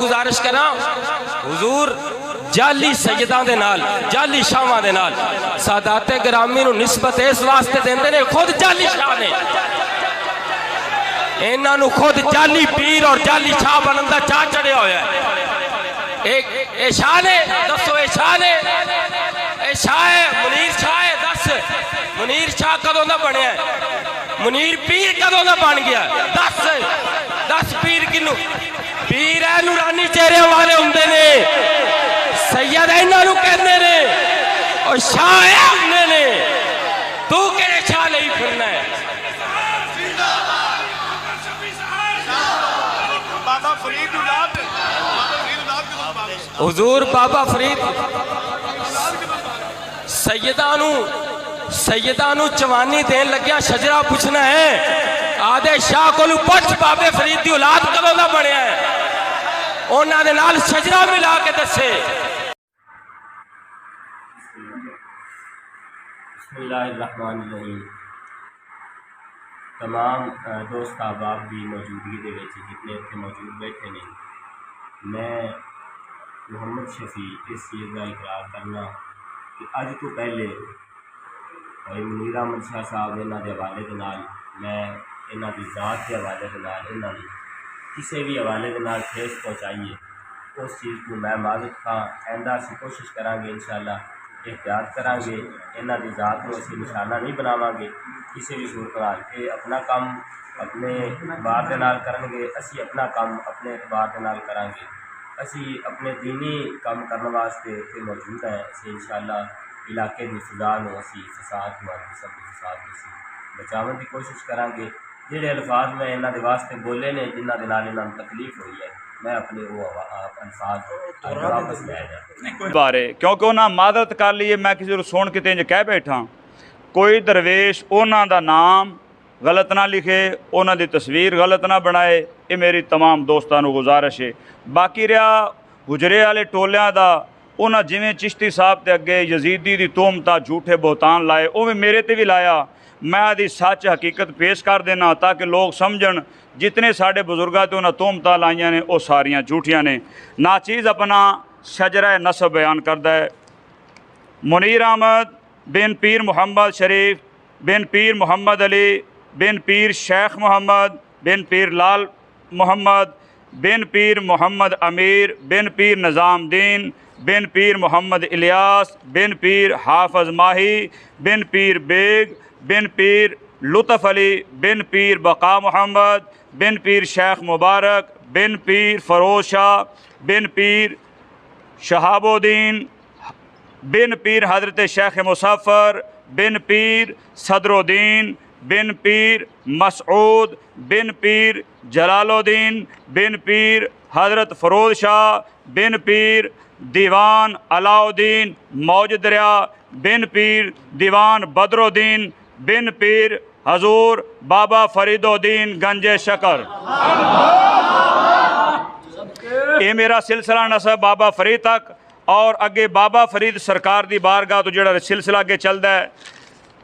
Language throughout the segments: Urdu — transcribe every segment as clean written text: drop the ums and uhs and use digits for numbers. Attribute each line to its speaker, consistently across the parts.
Speaker 1: گزارش کرا حضور جعلی سیداں دے نال جعلی شاہاں دے نال سادات گرامی نو نسبت اس واسطے دیندے نے خود جعلی شاہ نے انہاں نو خود جعلی پیر اور جعلی شاہ بنن دا چاہ چڑھیا ہویا ہے اے شاہ نے دسو اے شاہ نے اے شاہ ہے منیر شاہ ہے دس منیر شاہ کدوں دا بنیا ہے منیر پیر کدوں دا بن گیا دس پیر کنو پیر ہے نورانی چہرے والے ہوندے نے سید انہاں نو کہندے نے اور شاہ ہے ہوندے نے تو کہڑے شاہ لئی پھرنا ہے
Speaker 2: بابا فرید اولاد
Speaker 1: حضور بابا فرید سیدانو چوانی دین لگیا شجرہ پوچھنا ہے آدھے شاہ کولو پچھ بابے فرید دی اولاد کدوں دا بنیا ہے انہاں دے نال شجرہ ملا کے دسے
Speaker 3: بسم اللہ الرحمن الرحیم تمام دوست احباب دی موجودگی دے وچ جتنے اتنے موجود بیٹھے نے میں محمد شفیع اس چیز کا اقرار کرنا کہ اج تو پہلے بھائی منیر احمد شاہ صاحب انہاں دے حوالے دے نال میں انہاں دی ذات کے حوالے دے نال انہاں دی کسی بھی حوالے دے نال ٹھیس پہنچائیے اس چیز کو میں معذرت خواہ آئندہ سے کوشش کریں گے انشاءاللہ احتیاط کریں گے انہاں دی ذات کو اسی نشانہ نہیں بناواں گے کسی بھی صورت نال کہ اپنا کام اپنے اعتبار دے نال کرن گے اسی اپنا کام اپنے اعتبار دے نال کریں گے اسی اپنے دینی کام کرنے واسطے اتنے موجود ہیں اسی انشاءاللہ علاقے کی فضا نو اسی فساد ہمارے سب فساد اسی بچاون کی کوشش کریں گے جہے الفاظ میں انہاں دے واسطے بولے نے جنہاں دے نال انہاں نوں تکلیف ہوئی ہے میں اپنے وہ الفاظ واپس لے جا
Speaker 4: بارے کیونکہ انہاں معذرت کر لیے میں کسی کو سن کے تینج کہہ بیٹھا کوئی درویش انہاں دا نام غلط نہ لکھے انہاں دی تصویر غلط نہ بنائے یہ میری تمام دوستاں نوں گزارش ہے باقی رہا گجرے والے ٹولیاں دا انہاں جویں چشتی صاحب تے اگے یزیدی دی تہمتاں جھوٹے بہتان لائے اوویں میرے تے بھی لایا میں آدھی سچ حقیقت پیش کر دینا تاکہ لوگ سمجھن جتنے ساڑھے بزرگاں تے انہاں تہمتاں لائیاں نے وہ ساریاں جھوٹیاں نے ناچیز اپنا شجرہ نسب بیان کردا ہے منیر احمد بن پیر محمد شریف بن پیر محمد علی بن پیر شیخ محمد بن پیر لال محمد بن پیر محمد امیر بن پیر نظام دین بن پیر محمد الیاس بن پیر حافظ ماہی بن پیر بیگ بن پیر لطف علی بن پیر بقا محمد بن پیر شیخ مبارک بن پیر فروز شاہ بن پیر شہاب الدین بن پیر حضرت شیخ مظفر بن پیر صدر الدین بن پیر مسعود بن پیر جلال الدین بن پیر حضرت فروز شاہ بن پیر دیوان علاء الدین موج دریا بن پیر دیوان بدر الدین بن پیر حضور بابا فرید الدین گنج شکر یہ میرا سلسلہ نسب بابا فرید تک اور اگے بابا فرید سرکار دی بارگاہ تو جڑا سلسلہ اگے چلدا ہے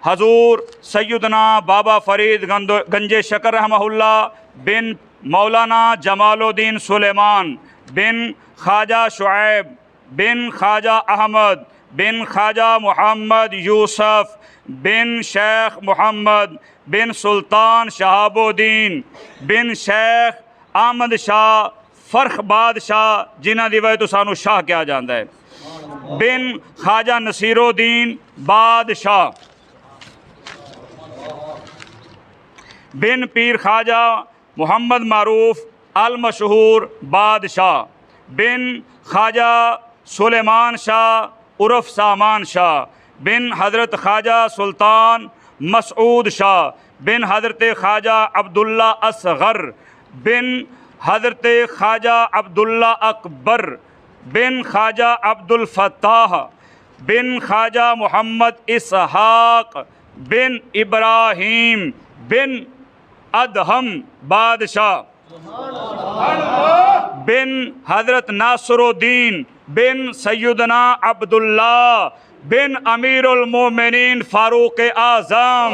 Speaker 4: حضور سیدنا بابا فرید گنج شکر رحمہ اللہ بن مولانا جمال الدین سلیمان بن خواجہ شعیب بن خواجہ احمد بن خواجہ محمد یوسف بن شیخ محمد بن سلطان شہاب الدین بن شیخ احمد شاہ فرخ بادشاہ جنہ دی وجہ تو سانو شاہ کیا جاندہ ہے بن خواجہ نصیر الدین بادشاہ بن پیر خواجہ محمد معروف المشہور بادشاہ بن خواجہ سلیمان شاہ عرف سامان شاہ بن حضرت خواجہ سلطان مسعود شاہ بن حضرت خواجہ عبداللہ اصغر بن حضرت خواجہ عبداللہ اکبر بن خواجہ عبدالفتاح بن خواجہ محمد اسحاق بن ابراہیم بن ادہم بادشاہ بن حضرت ناصر الدین بن سیدنا عبداللہ بن امیر المومنین فاروق اعظم